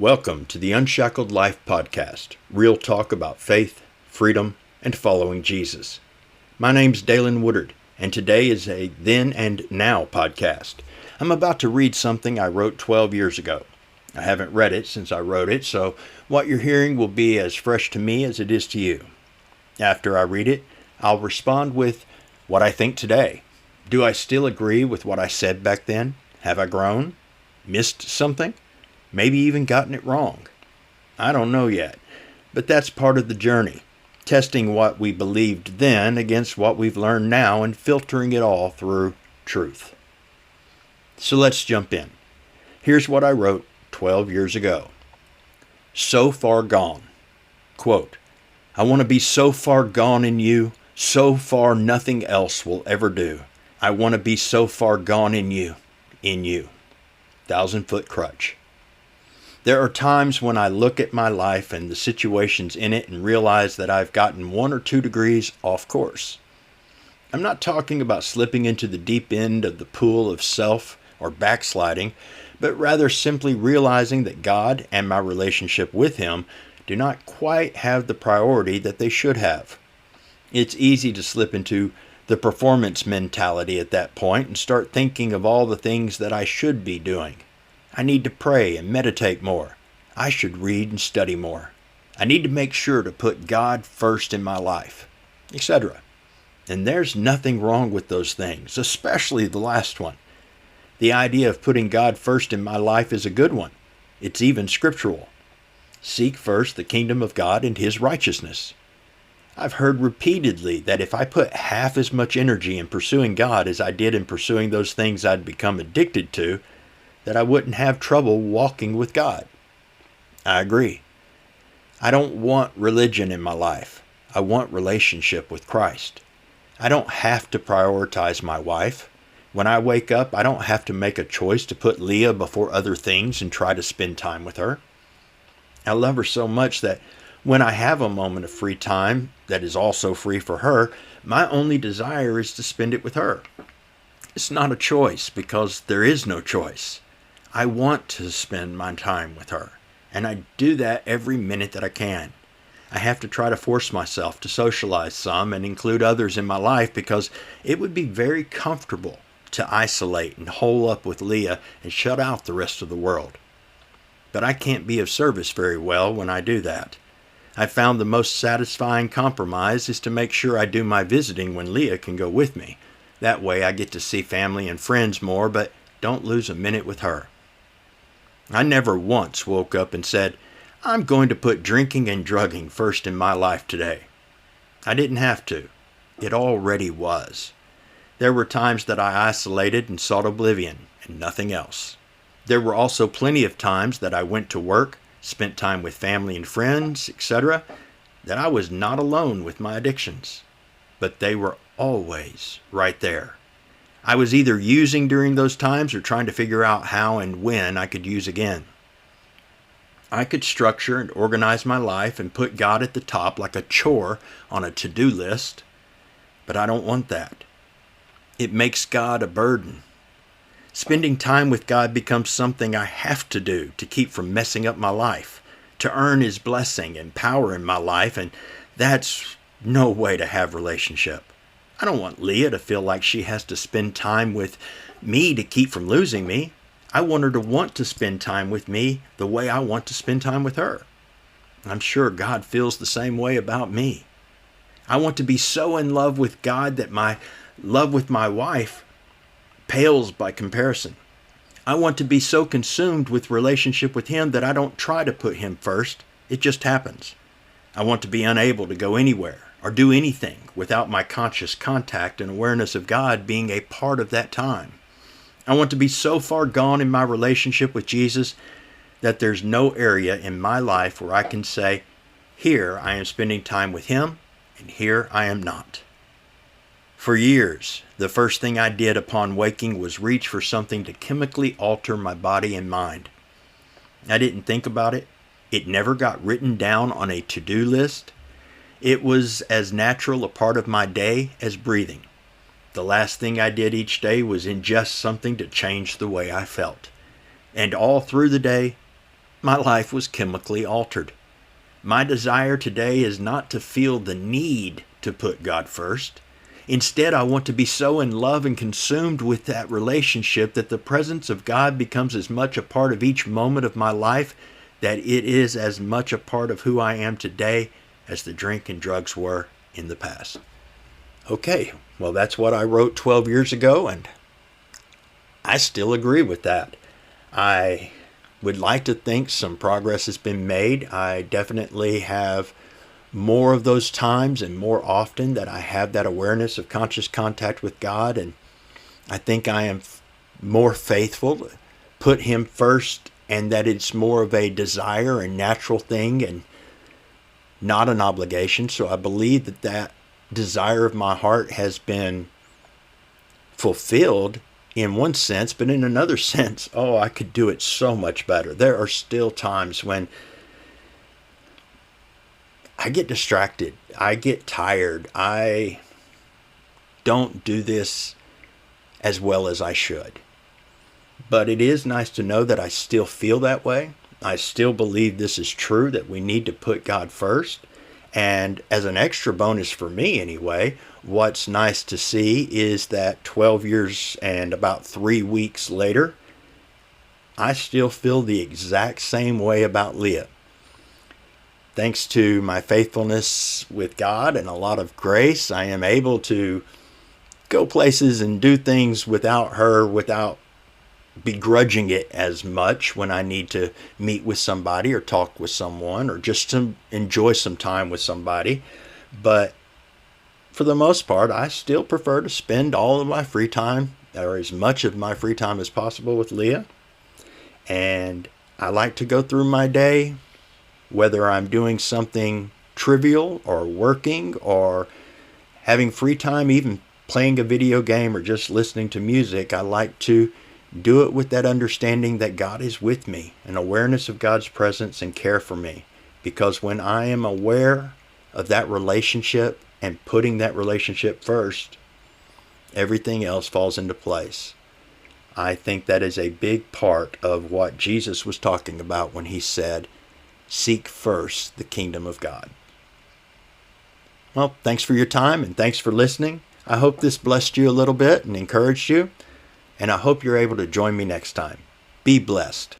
Welcome to the Unshackled Life Podcast, real talk about faith, freedom, and following Jesus. My name's Dalen Woodard, and today is a Then and Now podcast. I'm about to read something I wrote 12 years ago. I haven't read it since I wrote it, so what you're hearing will be as fresh to me as it is to you. After I read it, I'll respond with what I think today. Do I still agree with what I said back then? Have I grown? Missed something? Maybe even gotten it wrong. I don't know yet, but that's part of the journey, testing what we believed then against what we've learned now and filtering it all through truth. So let's jump in. Here's what I wrote 12 years ago. So far gone. Quote, I want to be so far gone in you, so far nothing else will ever do. I want to be so far gone in you. 1,000-foot crutch. There are times when I look at my life and the situations in it and realize that I've gotten 1 or 2 degrees off course. I'm not talking about slipping into the deep end of the pool of self or backsliding, but rather simply realizing that God and my relationship with Him do not quite have the priority that they should have. It's easy to slip into the performance mentality at that point and start thinking of all the things that I should be doing. I need to pray and meditate more. I should read and study more. I need to make sure to put God first in my life, etc. And there's nothing wrong with those things, especially the last one. The idea of putting God first in my life is a good one. It's even scriptural. Seek first the kingdom of God and His righteousness. I've heard repeatedly that if I put half as much energy in pursuing God as I did in pursuing those things I'd become addicted to, that I wouldn't have trouble walking with God. I agree. I don't want religion in my life. I want relationship with Christ. I don't have to prioritize my wife. When I wake up, I don't have to make a choice to put Leah before other things and try to spend time with her. I love her so much that when I have a moment of free time that is also free for her, my only desire is to spend it with her. It's not a choice because there is no choice. I want to spend my time with her, and I do that every minute that I can. I have to try to force myself to socialize some and include others in my life because it would be very comfortable to isolate and hole up with Leah and shut out the rest of the world. But I can't be of service very well when I do that. I found the most satisfying compromise is to make sure I do my visiting when Leah can go with me. That way I get to see family and friends more, but don't lose a minute with her. I never once woke up and said, I'm going to put drinking and drugging first in my life today. I didn't have to. It already was. There were times that I isolated and sought oblivion and nothing else. There were also plenty of times that I went to work, spent time with family and friends, etc., that I was not alone with my addictions. But they were always right there. I was either using during those times or trying to figure out how and when I could use again. I could structure and organize my life and put God at the top like a chore on a to-do list, but I don't want that. It makes God a burden. Spending time with God becomes something I have to do to keep from messing up my life, to earn His blessing and power in my life, and that's no way to have relationship. I don't want Leah to feel like she has to spend time with me to keep from losing me. I want her to want to spend time with me the way I want to spend time with her. I'm sure God feels the same way about me. I want to be so in love with God that my love with my wife pales by comparison. I want to be so consumed with relationship with Him that I don't try to put Him first. It just happens. I want to be unable to go anywhere or do anything without my conscious contact and awareness of God being a part of that time. I want to be so far gone in my relationship with Jesus that there's no area in my life where I can say, here I am spending time with Him, and here I am not. For years, the first thing I did upon waking was reach for something to chemically alter my body and mind. I didn't think about it. It never got written down on a to-do list. It was as natural a part of my day as breathing. The last thing I did each day was ingest something to change the way I felt. And all through the day, my life was chemically altered. My desire today is not to feel the need to put God first. Instead, I want to be so in love and consumed with that relationship that the presence of God becomes as much a part of each moment of my life that it is as much a part of who I am today as the drink and drugs were in the past. Okay, well, that's what I wrote 12 years ago, and I still agree with that. I would like to think some progress has been made. I definitely have more of those times and more often that I have that awareness of conscious contact with God, and I think I am more faithful to put Him first, and that it's more of a desire and natural thing and not an obligation. So I believe that that desire of my heart has been fulfilled in one sense, but in another sense, I could do it so much better. There are still times when I get distracted. I get tired. I don't do this as well as I should. But it is nice to know that I still feel that way. I still believe this is true, that we need to put God first. And as an extra bonus for me anyway, what's nice to see is that 12 years and about 3 weeks later, I still feel the exact same way about Leah. Thanks to my faithfulness with God and a lot of grace, I am able to go places and do things without her, without begrudging it as much when I need to meet with somebody or talk with someone or just to enjoy some time with somebody. But for the most part, I still prefer to spend all of my free time, or as much of my free time as possible, with Leah. And I like to go through my day, whether I'm doing something trivial or working or having free time, even playing a video game or just listening to music. I like to do it with that understanding that God is with me, an awareness of God's presence and care for me. Because when I am aware of that relationship and putting that relationship first, everything else falls into place. I think that is a big part of what Jesus was talking about when He said, "Seek first the kingdom of God." Well, thanks for your time and thanks for listening. I hope this blessed you a little bit and encouraged you. And I hope you're able to join me next time. Be blessed.